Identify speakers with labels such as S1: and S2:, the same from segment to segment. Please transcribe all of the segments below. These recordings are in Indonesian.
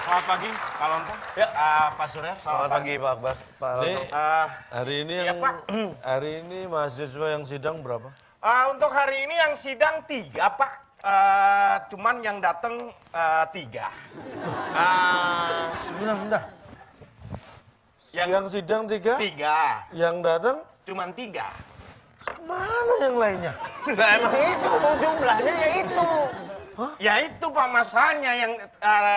S1: Selamat pagi, Pak Lontong.
S2: Ya.
S1: Pak Surya.
S2: Selamat pagi, Pak Akbar.
S3: Ini hari ini
S1: iya,
S3: yang
S1: Pak.
S3: hari ini mahasiswa yang sidang berapa?
S1: Untuk hari ini yang sidang 3, Pak. Cuman yang datang 3.
S3: Sebentar.
S1: Yang
S3: Yang sidang 3,
S1: 3.
S3: yang datang
S1: Cuman 3.
S3: mana yang lainnya?
S2: Nah, emang itu jumlahnya ya itu.
S1: Ya itu Pak masalahnya yang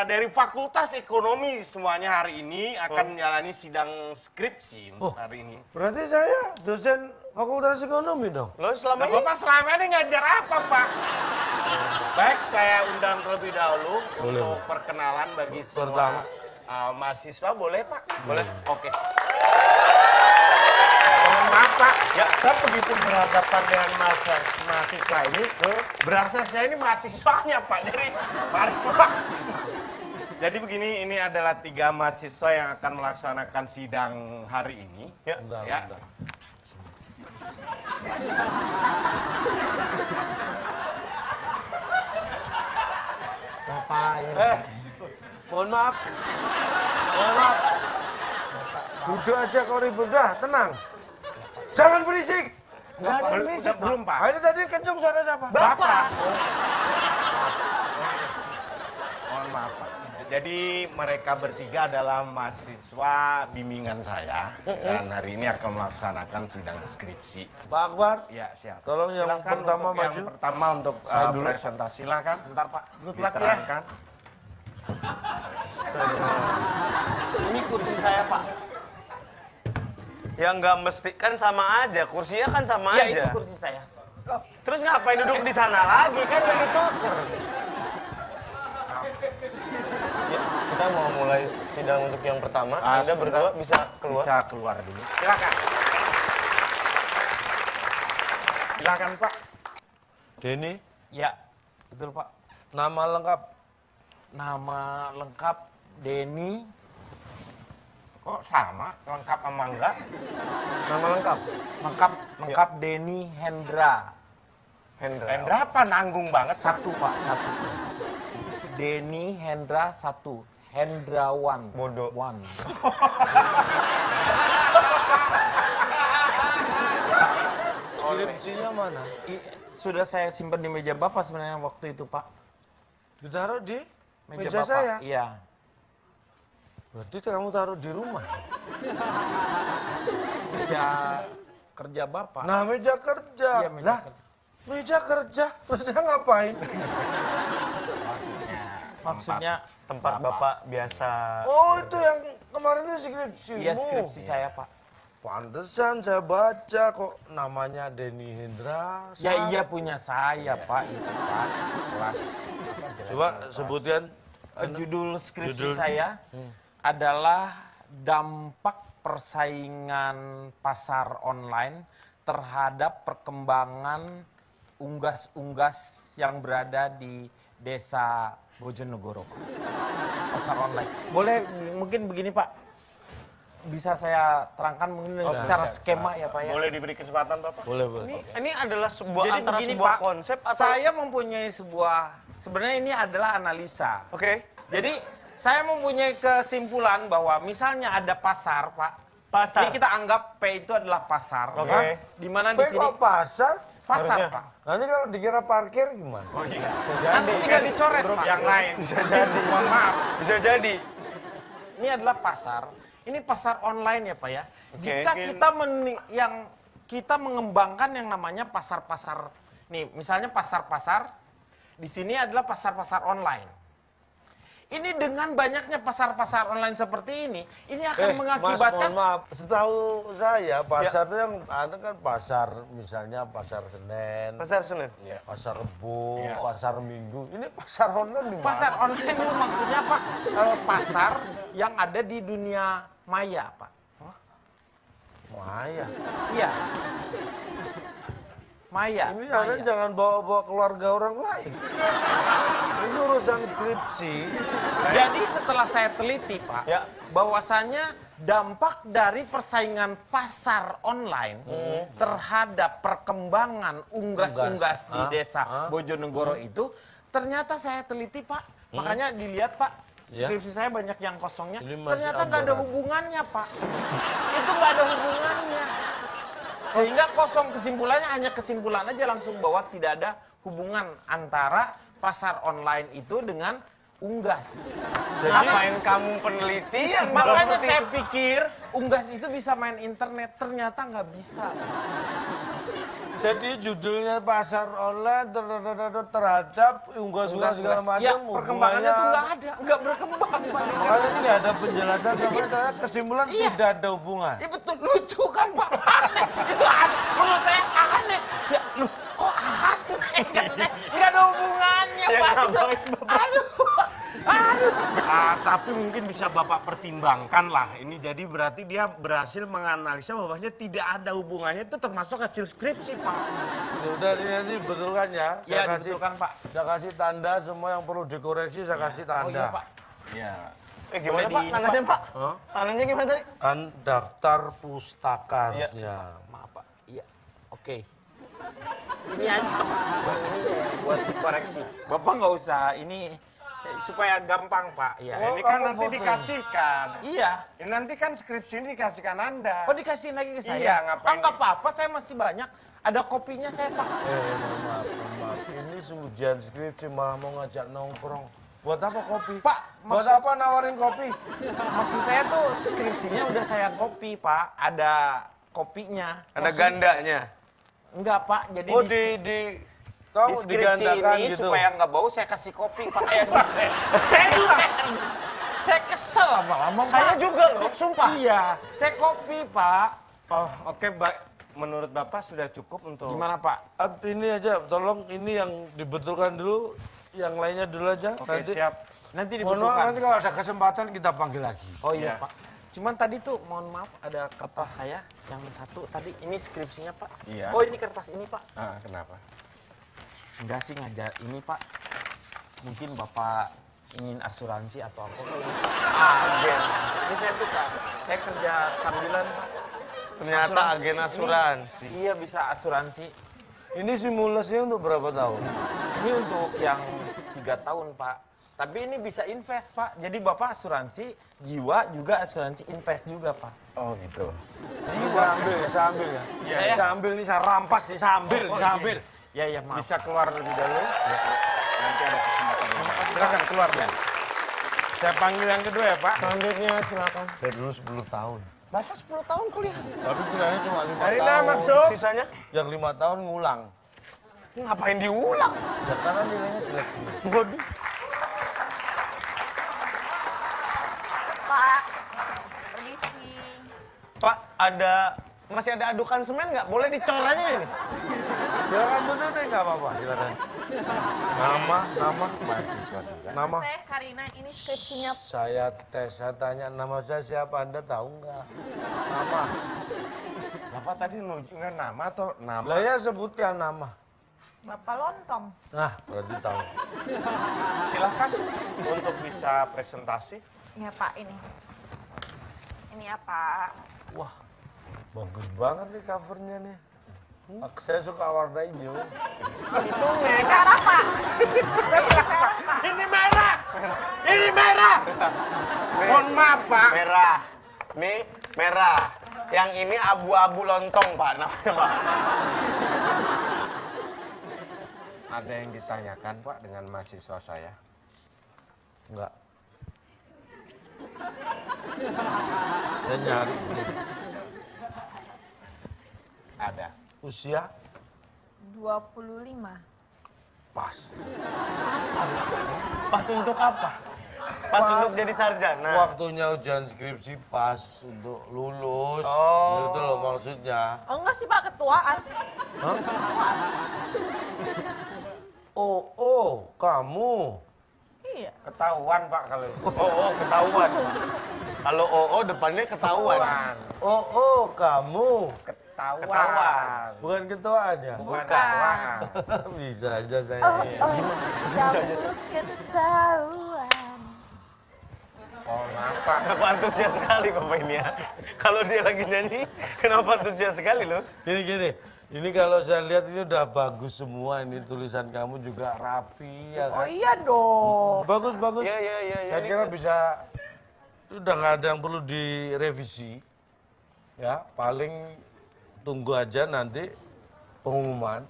S1: dari Fakultas Ekonomi semuanya hari ini akan menjalani sidang skripsi untuk hari ini.
S3: Berarti saya dosen Fakultas Ekonomi dong.
S2: Lo selama
S1: Nah,
S2: ini
S1: Bapak selama ini ngajar apa, Pak? Baik, saya undang terlebih dahulu
S3: Boleh,
S1: untuk perkenalan bagi
S3: Pertama.
S1: semua mahasiswa. Boleh, Pak? Boleh. Oke. Maaf, Pak. Ya, saya begitu berhadapan dengan mahasiswa ini, berasa saya ini mahasiswanya, Pak. Jadi, mari, Pak. Jadi begini, ini adalah 3 mahasiswa yang akan melaksanakan sidang hari ini.
S3: Bentar,
S1: Ya.
S3: bentar. Mohon maaf. Mohon maaf. Duduk aja kau ribut dah, tenang. Jangan berisik.
S2: nggak ada yang berisik, Pak.
S1: Belum, Pak.
S3: Ini tadi kencung suara siapa?
S1: Bapak. Mohon maaf, Pak. Jadi mereka bertiga adalah mahasiswa bimbingan saya dan hari ini akan melaksanakan sidang skripsi.
S3: Pak Akbar,
S1: Ya, siap.
S3: tolong yang
S1: Silakan
S3: pertama
S1: untuk
S3: maju.
S1: Yang pertama untuk presentasi. Silakan.
S2: Bentar, Pak. Good luck ya.
S1: Diterangkan.
S2: Ini kursi saya, Pak. Ya nggak mesti, kan sama aja. Kursinya kan sama
S1: Ya,
S2: aja.
S1: itu kursi saya.
S2: Terus ngapain duduk di sana lagi? Kan udah dituker. Ya, kita mau mulai sidang untuk yang pertama. Anda
S1: sebentar.
S2: berdua bisa keluar.
S1: Bisa keluar dulu. Silakan. Silakan, Pak.
S3: Denny,
S2: Ya, betul, Pak.
S3: nama lengkap.
S2: Nama lengkap Denny.
S1: Kok sama? Lengkap sama enggak?
S2: Nama lengkap? Lengkap Denny Hendra.
S1: Hendra apa? Nanggung banget.
S2: Satu, Pak, satu. Denny Hendra 1. Hendrawan.
S3: Bodoh.
S2: 1.
S3: Skripsinya mana?
S2: Sudah saya simpan di meja Bapak sebenarnya waktu itu, Pak.
S3: Ditaruh di meja
S2: Bapak.
S3: saya.
S2: Iya.
S3: Berarti kamu taruh di rumah.
S2: Ya, kerja Bapak.
S3: Nah, meja kerja.
S2: Iya, meja
S3: Lah,
S2: kerja.
S3: meja kerja. Terus saya ngapain?
S2: Maksudnya tempat Bapak biasa.
S3: Oh, itu yang kemarin itu skripsi.
S2: Iya, skripsi saya, Pak.
S3: Pantesan saya baca kok namanya Denny Hendra.
S2: Ya iya punya saya, Pak. Itu, Pak.
S1: Kelas.
S3: Coba sebutkan
S2: Judul skripsi
S3: Judul.
S2: saya adalah dampak persaingan pasar online terhadap perkembangan unggas-unggas yang berada di desa Bojonegoro. Pasar online. Boleh mungkin begini, Pak. Bisa saya terangkan mungkin secara skema ya, Pak ya.
S1: Boleh diberi kesempatan, Bapak?
S3: boleh, boleh.
S2: Ini adalah sebuah
S1: Jadi
S2: antara
S1: begini,
S2: sebuah
S1: Pak.
S2: konsep atau saya mempunyai sebenarnya ini adalah analisa.
S1: Oke.
S2: Jadi saya mempunyai kesimpulan bahwa misalnya ada pasar, Pak.
S1: Pasar.
S2: Jadi kita anggap P itu adalah pasar.
S1: Oke.
S2: Ya. Di mana di
S3: Tapi
S2: sini
S3: kok pasar?
S2: pasar,
S1: Harusnya.
S2: Pak.
S3: Nanti kalau dikira parkir gimana?
S1: Oh iya.
S2: Nanti tinggal dicoret, Pak.
S1: Yang lain. Bisa jadi. Mohon maaf.
S2: Bisa jadi. Ini adalah pasar. Ini pasar online ya, Pak ya. Jika kita mengembangkan yang namanya pasar-pasar, nih misalnya pasar-pasar, di sini adalah pasar-pasar online. Ini dengan banyaknya pasar-pasar online seperti ini akan mengakibatkan.
S3: Mas, mohon maaf. Setahu saya pasar itu yang ada kan pasar, misalnya pasar Senen,
S2: Pasar Senen.
S3: pasar Rebo,
S1: Iya.
S3: pasar Minggu. Ini pasar online di mana?
S2: Pasar online itu maksudnya, Pak, pasar yang ada di dunia maya, Pak.
S3: Maya.
S2: Iya. Maya.
S3: Ini
S2: Maya.
S3: Anda jangan bawa-bawa keluarga orang lain. Ini urusan skripsi.
S2: Jadi setelah saya teliti, Pak, bahwasanya dampak dari persaingan pasar online terhadap perkembangan unggas-unggas di desa Bojonegoro itu, ternyata saya teliti, Pak, Makanya dilihat Pak,
S3: Ya.
S2: skripsi saya banyak yang kosongnya.
S3: Ini masih
S2: Ternyata nggak ada
S3: ambaran.
S2: hubungannya Pak. Itu nggak ada hubungannya. Sehingga kosong kesimpulannya hanya kesimpulan aja langsung bahwa tidak ada hubungan antara pasar online itu dengan unggas.
S4: Ngapain kamu penelitian?
S2: Makanya saya pikir unggas itu bisa main internet, ternyata nggak bisa.
S3: Jadi judulnya pasar online terhadap unggas-unggas segala macam.
S2: Ya, perkembangannya tuh nggak ada, nggak berkembang Pak.
S3: Makanya ini nggak ada penjelasan sampai ternyata kesimpulan
S2: Iya.
S3: tidak ada hubungan.
S2: Ya betul, lucu kan Pak? Aneh. Itu aneh. Menurut saya aneh. Loh, kok aneh? Kata saya, nggak ada hubungannya
S4: Ya,
S2: Pak.
S4: ngapain Bapak?
S2: Aduh. Aduh.
S1: Tapi mungkin bisa Bapak pertimbangkan lah. Ini jadi berarti dia berhasil menganalisa bahwasanya tidak ada hubungannya, itu termasuk hasil skripsi, Pak.
S3: Ya udah ini nanti betulkan ya.
S2: Ya, dibetulkan Pak.
S3: Saya kasih tanda semua yang perlu dikoreksi saya kasih
S2: Oh
S3: tanda.
S2: iya Pak.
S1: Ya.
S4: Gimana
S2: Boleh
S4: Pak?
S2: di-
S4: Tandanya Pak?
S3: Hah?
S4: Tandanya gimana tadi?
S3: Kan daftar pustaka harusnya.
S2: Maaf Pak. Iya. Oke. Ini aja Pak. Ini ya, buat dikoreksi. Bapak nggak usah. Ini supaya gampang Pak. Iya.
S3: Oh,
S1: Ini kan
S3: kamu
S1: nanti
S3: foto.
S1: dikasihkan.
S2: Iya.
S1: Ini nanti kan skripsi ini dikasihkan Anda.
S2: Oh dikasih lagi ke saya?
S1: Iya, ngapain?
S2: Nggak apa-apa, saya masih banyak. Ada kopinya saya Pak.
S3: Mohon maaf, mohon maaf. Ini ujian skripsi malah mau ngajak nongkrong. Buat apa kopi?
S2: Pak,
S3: Buat
S2: maksud-
S3: apa nawarin kopi?
S2: Maksud saya tuh skripsinya udah saya copy Pak. Ada kopinya.
S4: Ada gandanya.
S2: Enggak Pak, jadi
S3: Oh
S2: di
S3: di kau
S2: skripsi
S3: digandakan
S2: ini
S3: gitu.
S2: supaya nggak bau saya kasih kopi Pak. Saya kesel lama-lama Pak.
S4: Saya juga loh, sumpah.
S2: Iya, saya kopi Pak.
S1: Oh, oke, Mbak. Menurut Bapak sudah cukup untuk...
S2: Gimana Pak?
S3: Ini aja, tolong ini yang dibetulkan dulu, yang lainnya dulu aja.
S1: Oke,
S3: nanti
S1: siap.
S2: Nanti
S3: mohon maaf,
S2: dibetulkan.
S3: nanti kalau ada kesempatan kita panggil lagi.
S2: Oh iya
S1: Iya.
S2: Pak. Cuman tadi tuh mohon maaf ada kertas saya yang satu tadi ini skripsinya Pak.
S1: Iya.
S2: Oh ini kertas ini Pak.
S1: Ah, kenapa?
S2: Enggak sih ngajar ini Pak. Mungkin Bapak ingin asuransi atau apa? Agen. Ini saya tuh Pak. Saya kerja sambilan Pak.
S4: Ternyata
S2: Asuransi.
S4: agen asuransi.
S2: Iya bisa asuransi.
S3: Ini simulasinya untuk berapa tahun?
S2: Ini untuk yang 3 tahun Pak. Tapi ini bisa invest Pak. Jadi Bapak asuransi jiwa juga asuransi invest juga Pak.
S1: Oh, gitu.
S3: Ini saya ambil ya, saya ambil ya.
S2: Iya,
S3: Saya
S2: iya.
S3: ambil nih, saya rampas nih, saya ambil,
S2: Oh,
S3: saya
S2: iya.
S3: ambil.
S2: Ya ya maaf.
S1: Bisa keluar lebih dahulu. Ya. Nanti ada kesempatan. Silakan keluar ya. Saya panggil yang kedua ya, Pak.
S4: Selanjutnya silakan.
S3: Saya dulu 10 tahun.
S4: Bapak 10 tahun kuliah.
S3: Tapi kuliahnya cuma 5
S1: Dari
S3: tahun.
S1: mana masuk?
S4: Sisanya
S3: Yang 5 tahun ngulang.
S4: ngapain diulang?
S3: Ya karena nilainya jelek semua.
S4: Waduh.
S5: Pak, permisi.
S4: Pak, masih ada adukan semen nggak? Boleh dicor aja ini.
S3: Silakan duduk deh, nggak apa-apa. Silakan. Nama, mahasiswa juga. Nama.
S5: Saya Karina, ini skripsinya.
S3: Saya tes, saya tanya nama saya siapa, Anda tahu nggak? Nama.
S1: Bapak tadi nunjukkan nama atau nama?
S3: Lah ya sebutkan nama.
S5: Bapak Lontong.
S3: Nah, berarti tahu.
S1: Silakan untuk bisa presentasi.
S5: Ya Pak, ini. Ini ya Pak.
S3: Wah, bagus banget nih covernya nih. Saya suka warna hijau.
S4: Itu merah.
S5: Merah Pak. Merah Pak.
S1: Ini merah! Ini merah! Mohon maaf, Pak.
S4: Merah. Nih, merah. Yang ini abu-abu lontong, Pak. Namanya, Pak.
S1: Ada yang ditanyakan, Pak, dengan mahasiswa saya.
S3: Enggak. Saya nyari.
S1: Ada.
S3: Usia
S5: 25.
S3: pas.
S4: Pas untuk apa? Pas untuk jadi sarjana.
S3: Waktunya ujian skripsi pas untuk lulus.
S4: Oh.
S3: Itu loh maksudnya.
S5: Oh enggak sih Pak, ketuaan.
S3: Hah? Oh, kamu.
S5: Iya.
S1: Ketahuan, Pak, kalau itu.
S4: Oh, ketahuan. Kalau OO depannya ketahuan.
S3: Oh, kamu.
S1: Ketahuan.
S3: Bukan ketuanya.
S1: Bukan.
S3: Bisa aja saya.
S5: Kamu ketahuan.
S1: Oh, maaf, Pak.
S4: Kenapa antusias sekali Bapak ini ya? Kalau dia lagi nyanyi, kenapa antusias sekali loh?
S3: Gini. Ini kalau saya lihat ini udah bagus semua, ini tulisan kamu juga rapi ya
S5: Oh
S3: kan?
S5: iya dong.
S3: Bagus, bagus.
S4: Iya, iya, iya.
S3: Saya kira bisa, udah nggak ada yang perlu direvisi. Ya, paling tunggu aja nanti pengumuman.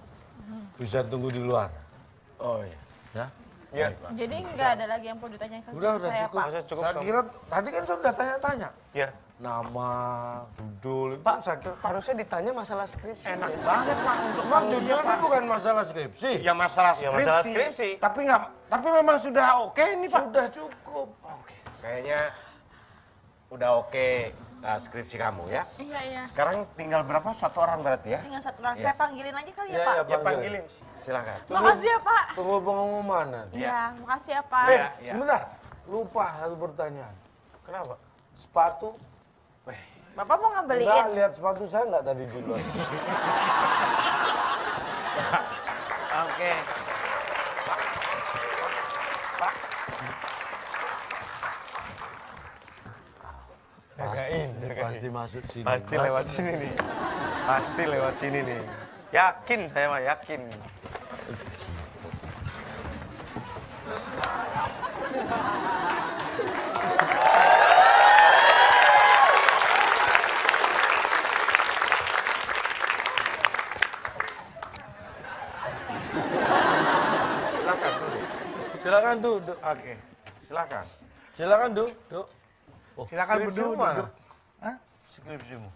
S3: Bisa tunggu di luar.
S1: Oh iya.
S3: Ya.
S4: Iya.
S5: Jadi nggak ada lagi yang perlu ditanyakan ke
S3: Udah
S5: saya,
S3: cukup.
S5: Pak.
S4: Cukup
S3: Saya
S4: sama.
S3: kira tadi kan sudah tanya-tanya.
S4: Iya.
S3: Nama, judul, itu
S4: Pak,
S3: saya kira.
S4: harusnya ditanya masalah skripsi.
S1: Enak banget Pak untuk
S3: Emang judul ini bukan masalah skripsi.
S1: Ya masalah
S4: Ya,
S1: skripsi.
S4: masalah skripsi.
S1: Tapi memang sudah oke ini Pak.
S3: Sudah cukup.
S1: Kayaknya udah oke skripsi kamu ya.
S5: Iya, iya.
S1: Sekarang tinggal berapa? 1 orang berarti ya?
S5: Tinggal 1 orang. Saya panggilin aja kali ya,
S3: Iya,
S5: Pak.
S3: iya,
S1: Ya panggilin. Silakan.
S5: Makasih ya, Pak.
S3: Tunggu pengumuman nanti.
S5: Iya, makasih ya, Pak.
S1: Iya, iya.
S3: Sebentar, lupa satu pertanyaan.
S1: Kenapa?
S3: Sepatu?
S5: Bapak mau
S3: Enggak,
S5: ngebeliin?
S3: lihat sepatu saya enggak tadi di luar.
S1: Oke.
S3: Pasti masuk sini.
S4: Pasti lewat sini nih. Pasti lewat sini nih. Yakin saya mah yakin.
S3: Silakan duduk.
S1: Oke. Silakan.
S3: Silakan duduk. Oh,
S2: Silakan
S3: skripsimu
S2: duduk,
S3: mana?
S2: duduk. Hah?
S3: Skripsimu.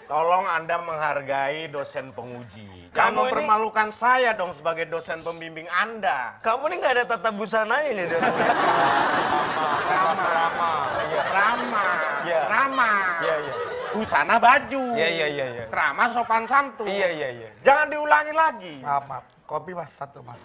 S1: Tolong Anda menghargai dosen penguji.
S4: Kamu
S1: Jangan
S4: ini-
S1: mempermalukan saya dong sebagai dosen pembimbing Anda.
S4: Kamu nih nggak ada tata busananya nih.
S1: Rama.
S4: Iya.
S1: Rama.
S4: Iya, iya.
S1: Busana baju.
S4: Iya, iya, iya, iya.
S1: Krama sopan santun.
S4: Iya, iya, iya.
S1: Jangan diulangi lagi.
S2: Maaf, maaf. Kopi mas, 1 mas.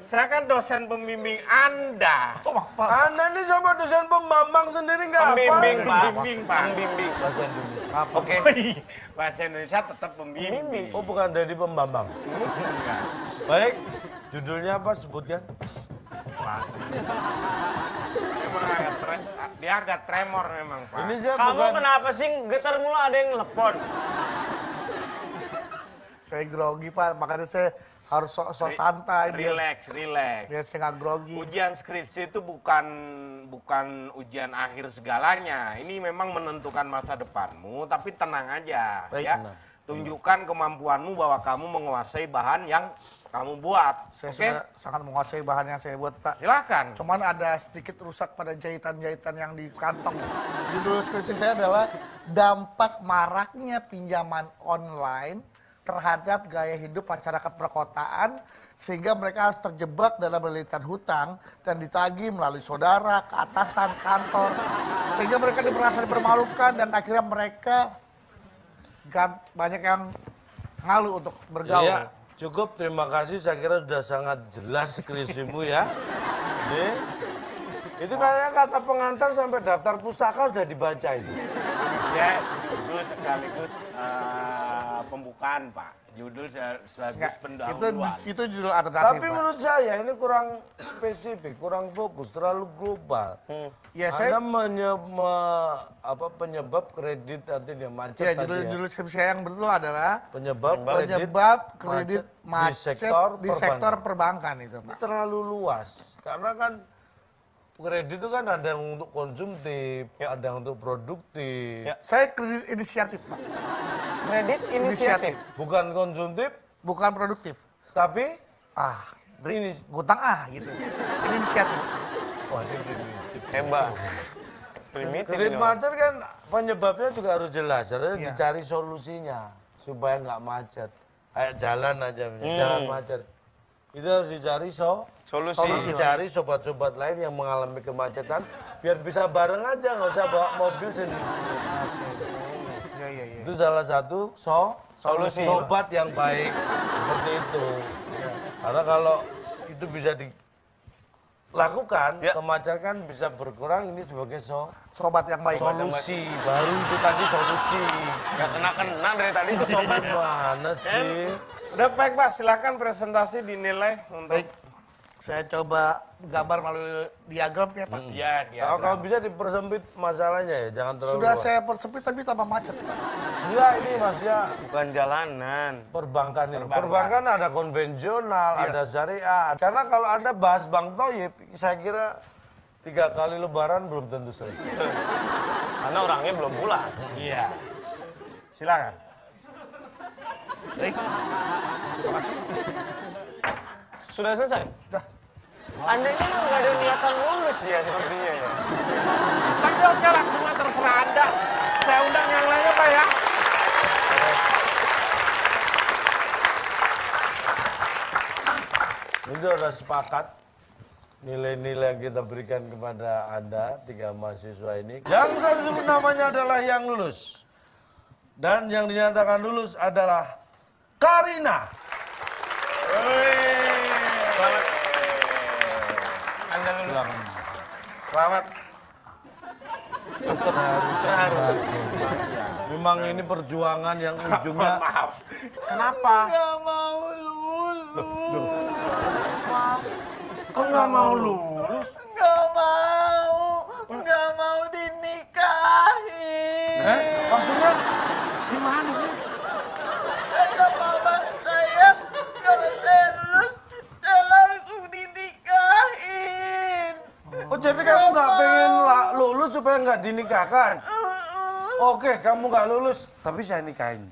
S1: Saya kan dosen pembimbing Anda.
S2: Oh, maaf, Pak.
S3: Anda ini sama dosen pembambang sendiri nggak apa?
S4: Pembimbing, Pak.
S1: Pembimbing, Pak.
S4: Pembimbing.
S3: Bahasa Indonesia.
S4: Oke.
S1: Bahasa Indonesia tetap pembimbing.
S3: Oh, bukan dari pembambang. Baik, judulnya apa sebutkan?
S1: Memang agak dia agak tremor memang, Pak.
S3: Ini saya
S4: Kamu
S3: bukan.
S4: kenapa sih getar mulu ada yang telepon?
S2: Saya grogi, Pak. Makanya saya harus sok santai.
S1: Relax.
S2: Biar saya nggak grogi.
S1: Ujian skripsi itu bukan ujian akhir segalanya. Ini memang menentukan masa depanmu, tapi tenang aja,
S2: Baik,
S1: ya.
S3: tenang.
S1: Tunjukkan kemampuanmu bahwa kamu menguasai bahan yang kamu buat.
S2: Saya
S1: Oke?
S2: sudah sangat menguasai bahan yang saya buat, Pak.
S1: Silakan.
S2: Cuman ada sedikit rusak pada jahitan-jahitan yang di kantong. Judul skripsi saya adalah dampak maraknya pinjaman online terhadap gaya hidup masyarakat perkotaan sehingga mereka harus terjebak dalam lilitan hutang dan ditagih melalui saudara, keatasan, kantor sehingga mereka merasa dipermalukan dan akhirnya mereka banyak yang ngalu untuk bergaul.
S3: Iya, cukup. Terima kasih. Saya kira sudah sangat jelas skripsimu ya. Ini, itu kayaknya kata pengantar sampai daftar pustaka sudah dibaca itu.
S1: Ya, judul sekaligus pembukaan, Pak. Judul sebagai pendahuluan.
S2: Itu judul alternatif,
S3: Tapi
S2: Pak.
S3: menurut saya ini kurang spesifik, kurang fokus, terlalu global.
S2: Ya,
S3: Anda
S2: saya
S3: penyebab kredit nanti dia macet
S2: ya,
S3: tadi ya.
S2: judul skripsi saya yang betul adalah
S3: Penyebab
S2: kredit macet di sektor perbankan itu,
S3: Ini
S2: Pak.
S3: terlalu luas. Karena kan kredit itu kan ada yang untuk konsumtif, ada yang untuk produktif.
S4: Ya.
S2: Saya kredit inisiatif, Pak.
S4: Kredit inisiatif.
S3: Bukan konsumtif,
S2: Bukan produktif.
S3: tapi
S2: Ini ngutang gitu. Ini inisiatif.
S3: wah ini primitif.
S4: Hebat. Primitif.
S3: Kredit
S4: ini,
S3: macet kan penyebabnya juga harus jelas, harus
S2: Iya.
S3: dicari solusinya supaya nggak macet. Kayak jalan aja, misalnya, jalan macet. Itu harus dicari
S4: Solusi.
S3: Dicari sobat-sobat lain yang mengalami kemacetan, biar bisa bareng aja, nggak usah bawa mobil sendiri.
S2: Iya.
S3: Itu salah satu
S4: Solusi.
S3: sobat yang baik seperti itu. Karena kalau itu bisa lakukan,
S4: Ya.
S3: kemacetan bisa berkurang. Ini sebagai
S6: Sobat yang baik.
S3: solusi. Baru itu tadi solusi.
S4: Gak kena dari tadi tuh sobat.
S3: Gimana sih?
S1: Udah baik Pak, silakan presentasi dinilai untuk
S6: Baik. Saya coba gambar melalui diagram ya Pak.
S1: ya dia.
S3: Kalau bisa dipersempit masalahnya ya, jangan terlalu
S6: Sudah
S3: luas.
S6: saya persempit tapi tambah macet.
S3: Enggak, ini maksudnya
S4: Bukan jalanan.
S3: perbankan ini. Perbankan ada konvensional, ada syariah. Karena kalau Anda bahas Bang Thoyib, saya kira 3 kali lebaran belum tentu selesai.
S4: Karena orangnya belum pulang.
S1: Iya. Silakan.
S6: Baik.
S4: Sudah selesai?
S6: Sudah.
S4: Anda ini nggak ada niatan lulus ya sepertinya ya.
S1: Tapi oke lah, semua terserah Anda. Saya undang yang lainnya Pak ya.
S3: Ini sudah sepakat nilai-nilai yang kita berikan kepada Anda, 3 mahasiswa ini. Yang satu namanya adalah yang lulus. Dan yang dinyatakan lulus adalah Karina.
S4: Selamat. Anda lulus.
S1: Selamat.
S3: Terharu. Memang ini perjuangan yang ujungnya
S1: Maaf. Kenapa?
S3: kok nggak mau lulus?
S2: Nggak mau dinikahin.
S3: Maksudnya
S1: Gimana sih?
S2: Kata mama saya, kalau saya lulus, saya langsung dinikahin.
S3: oh jadi kamu nggak pengen lulus supaya nggak dinikahkan? Oke, kamu nggak lulus, tapi saya nikahin.